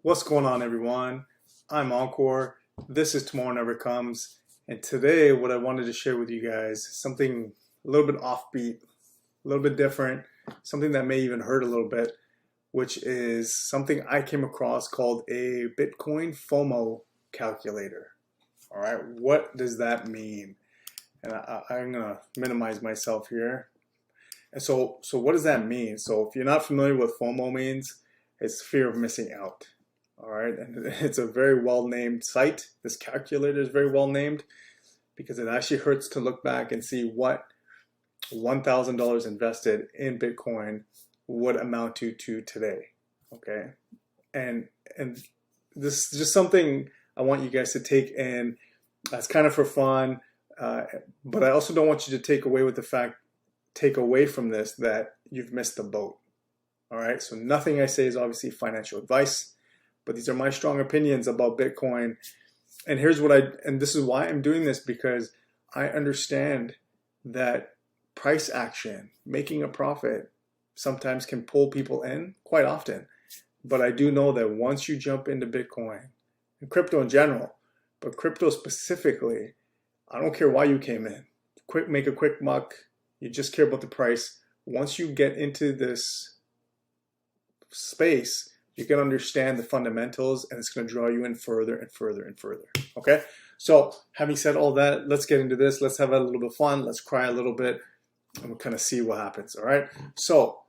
What's going on, everyone? I'm Encore. This is Tomorrow Never Comes. And today, what I wanted to share with you guys is something a little bit offbeat, a little bit different, something that may even hurt a little bit, which is something I came across called a Bitcoin FOMO calculator. All right, what does that mean? And I'm going to minimize myself here. And so what does that mean? So if you're not familiar with FOMO means, it's fear of missing out. All right, and it's a very well-named site. This calculator is very well named because it actually hurts to look back and see what $1,000 invested in Bitcoin would amount to today. Okay, and this is just something I want you guys to take in. That's kind of for fun, but I also don't want you to take away from this that you've missed the boat. All right, so nothing I say is obviously financial advice, but these are my strong opinions about Bitcoin. And this is why I'm doing this, because I understand that price action, making a profit, sometimes can pull people in, quite often. But I do know that once you jump into Bitcoin, and crypto in general, but crypto specifically, I don't care why you came in. Make a quick buck, you just care about the price. Once you get into this space, you can understand the fundamentals, and it's going to draw you in further and further and further. Okay, so having said all that, let's get into this. Let's have a little bit of fun. Let's cry a little bit, and we'll kind of see what happens. All right, so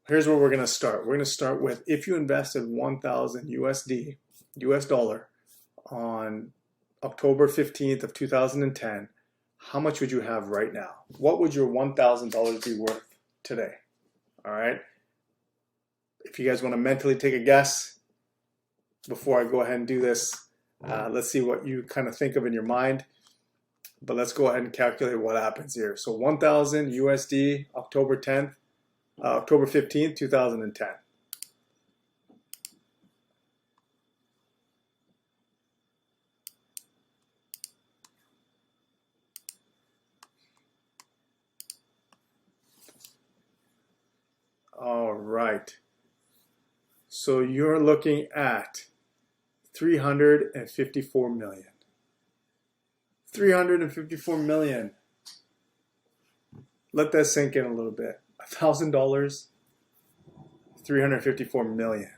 here's where we're going to start. We're going to start with, if you invested 1,000 USD, US dollar, on October 15th of 2010, how much would you have right now? What would your $1,000 be worth today? All right. If you guys want to mentally take a guess before I go ahead and do this, let's see what you kind of think of in your mind. But let's go ahead and calculate what happens here. So 1,000 USD, October 15th, 2010. All right. So you're looking at 354 million. 354 million. Let that sink in a little bit. $1,000, 354 million.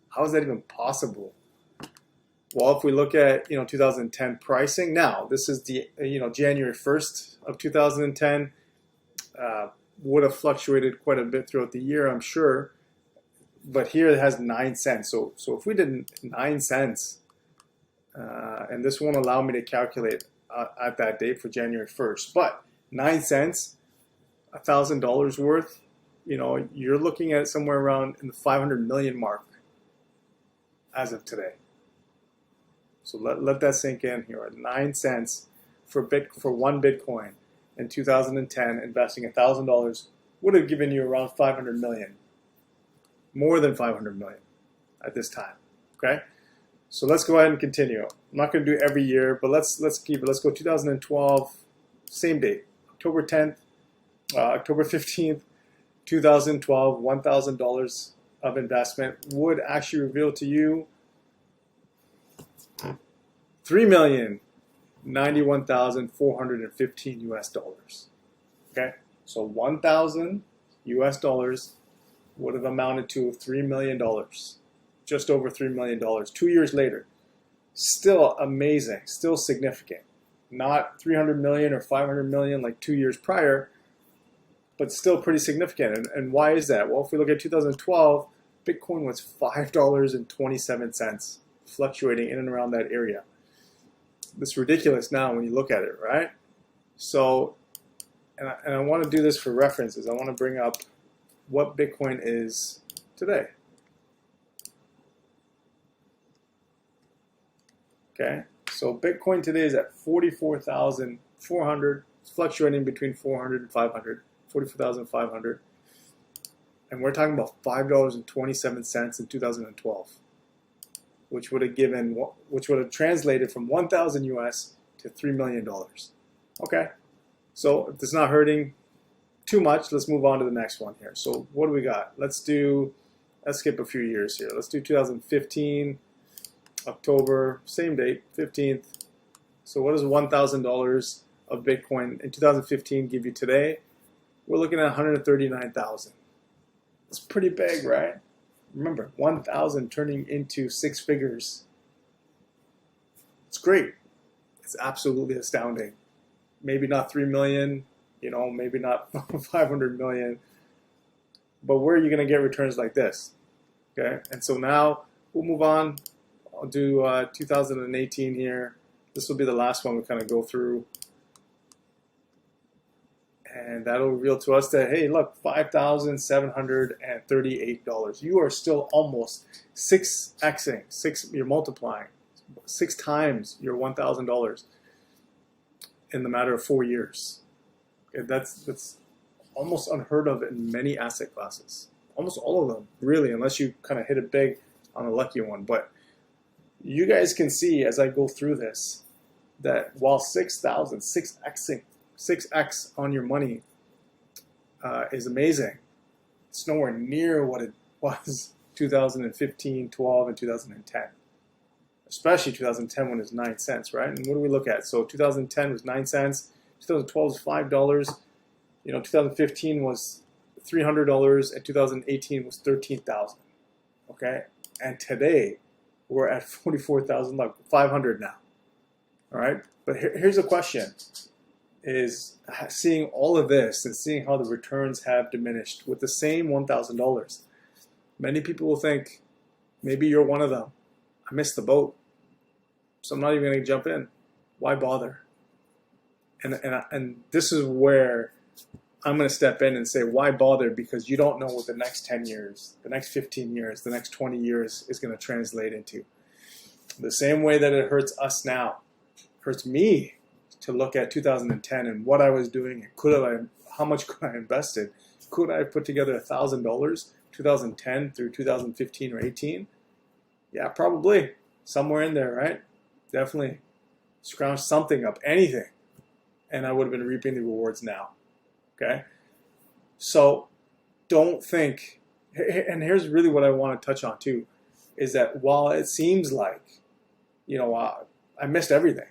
How is that even possible? Well, if we look at 2010 pricing, now this is the January 1st of 2010. Would have fluctuated quite a bit throughout the year, I'm sure. But here it has 9 cents. So if we did 9 cents, and this won't allow me to calculate at that date for January 1st, but 9 cents, $1,000 worth, you're looking at somewhere around in the 500 million mark as of today. So let that sink in here. 9 cents for one Bitcoin in 2010, investing $1,000 would have given you around 500 million. More than 500 million at this time. Okay, so let's go ahead and continue. I'm not going to do every year, but let's keep it. Let's go 2012, same date, October 10th, October 15th, 2012. $1,000 of investment would actually reveal to you $3,091,415 US dollars. Okay, so 1,000 US dollars would have amounted to $3 million, just over $3 million 2 years later. Still amazing, still significant. Not 300 million or 500 million like 2 years prior, but still pretty significant. And why is that? Well, if we look at 2012, Bitcoin was $5.27, fluctuating in and around that area. It's ridiculous now when you look at it, right? So, and I want to do this for references. I want to bring up what Bitcoin is today. Okay, so Bitcoin today is at 44,400, fluctuating between 400 and 500, 44,500. And we're talking about $5.27 in 2012, which would have translated from 1,000 US to $3 million. Okay, so if it's not hurting too much, let's move on to the next one here. So what do we got? Let's skip a few years here. Let's do 2015. October, same date, 15th. So what does $1,000 of Bitcoin in 2015 give you today? We're looking at 139,000. It's pretty big, right? Remember, 1,000 turning into six figures. It's great. It's absolutely astounding. Maybe not 3 million, maybe not 500 million, but where are you going to get returns like this? Okay, and so now we'll move on. I'll do 2018 here. This will be the last one we kind of go through. And that'll reveal to us that, hey, look, $5,738. You are still almost 6xing, you're multiplying 6 times your $1,000 in the matter of 4 years. Okay, that's almost unheard of in many asset classes. Almost all of them, really, unless you kind of hit it big on a lucky one. But you guys can see as I go through this that while 6,000, 6x on your money is amazing, it's nowhere near what it was 2015, 12, and 2010. Especially 2010 when it was 9 cents, right? And what do we look at? So 2010 was 9 cents, 2012 was $5, 2015 was $300, and 2018 was $13,000. Okay, and today we're at 44,000, like 500 now. All right, but here's a question: is seeing all of this and seeing how the returns have diminished with the same $1,000. Many people will think, maybe you're one of them. I missed the boat, so I'm not even going to jump in. Why bother? And this is where I'm going to step in and say, why bother? Because you don't know what the next 10 years, the next 15 years, the next 20 years is going to translate into. The same way that it hurts us now, hurts me to look at 2010 and what I was doing. How much could I invested? Could I have put together $1,000 2010 through 2015 or 18? Yeah, probably. Somewhere in there, right? Definitely scrounge something up, anything. And I would have been reaping the rewards now. Okay? So don't think, and here's really what I want to touch on too, is that while it seems like, I missed everything,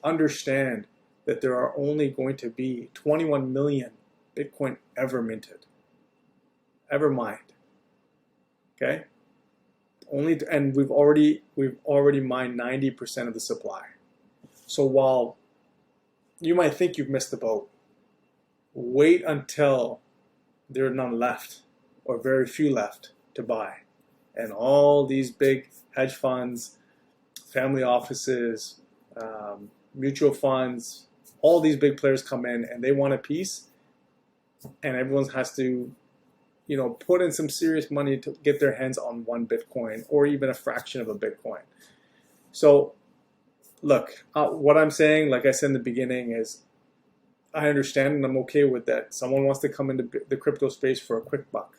understand that there are only going to be 21 million Bitcoin ever minted, ever mined. Okay? And we've already mined 90% of the supply. So while you might think you've missed the boat, wait until there are none left or very few left to buy. And all these big hedge funds, family offices, mutual funds, all these big players come in and they want a piece, and everyone has to put in some serious money to get their hands on one Bitcoin or even a fraction of a Bitcoin. So look, what I'm saying, like I said in the beginning, is I understand and I'm okay with that. Someone wants to come into the crypto space for a quick buck.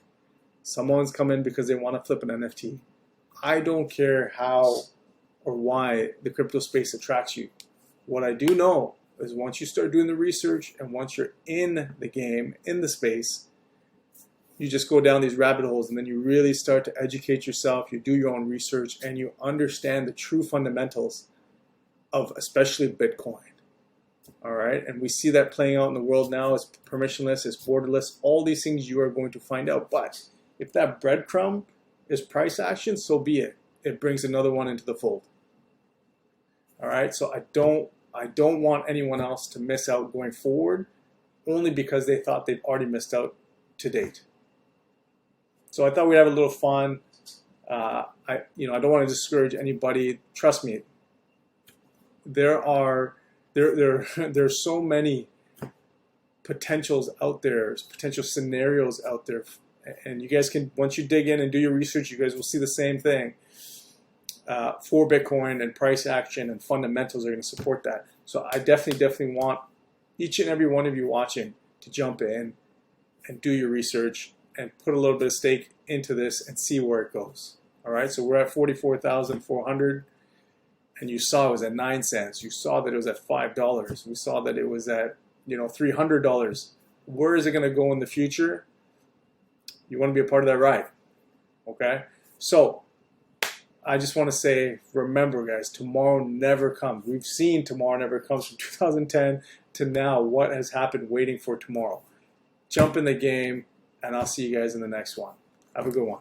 Someone's come in because they want to flip an NFT. I don't care how or why the crypto space attracts you. What I do know is once you start doing the research and once you're in the game, in the space, you just go down these rabbit holes and then you really start to educate yourself, you do your own research, and you understand the true fundamentals of especially Bitcoin. All right, and we see that playing out in the world now. It's permissionless, it's borderless, all these things you are going to find out. But if that breadcrumb is price action, so be it. It brings another one into the fold. All right, so I don't want anyone else to miss out going forward only because they thought they'd already missed out to date. So I thought we'd have a little fun. I don't want to discourage anybody. Trust me, there's so many potentials out there, potential scenarios out there, and you guys can, once you dig in and do your research, you guys will see the same thing for Bitcoin, and price action and fundamentals are going to support that. So I definitely want each and every one of you watching to jump in and do your research and put a little bit of stake into this and see where it goes. All right, so we're at 44,400. And you saw it was at 9 cents. You saw that it was at $5. We saw that it was at $300. Where is it going to go in the future? You want to be a part of that ride, okay? So I just want to say, remember, guys, tomorrow never comes. We've seen tomorrow never comes from 2010 to now. What has happened waiting for tomorrow? Jump in the game, and I'll see you guys in the next one. Have a good one.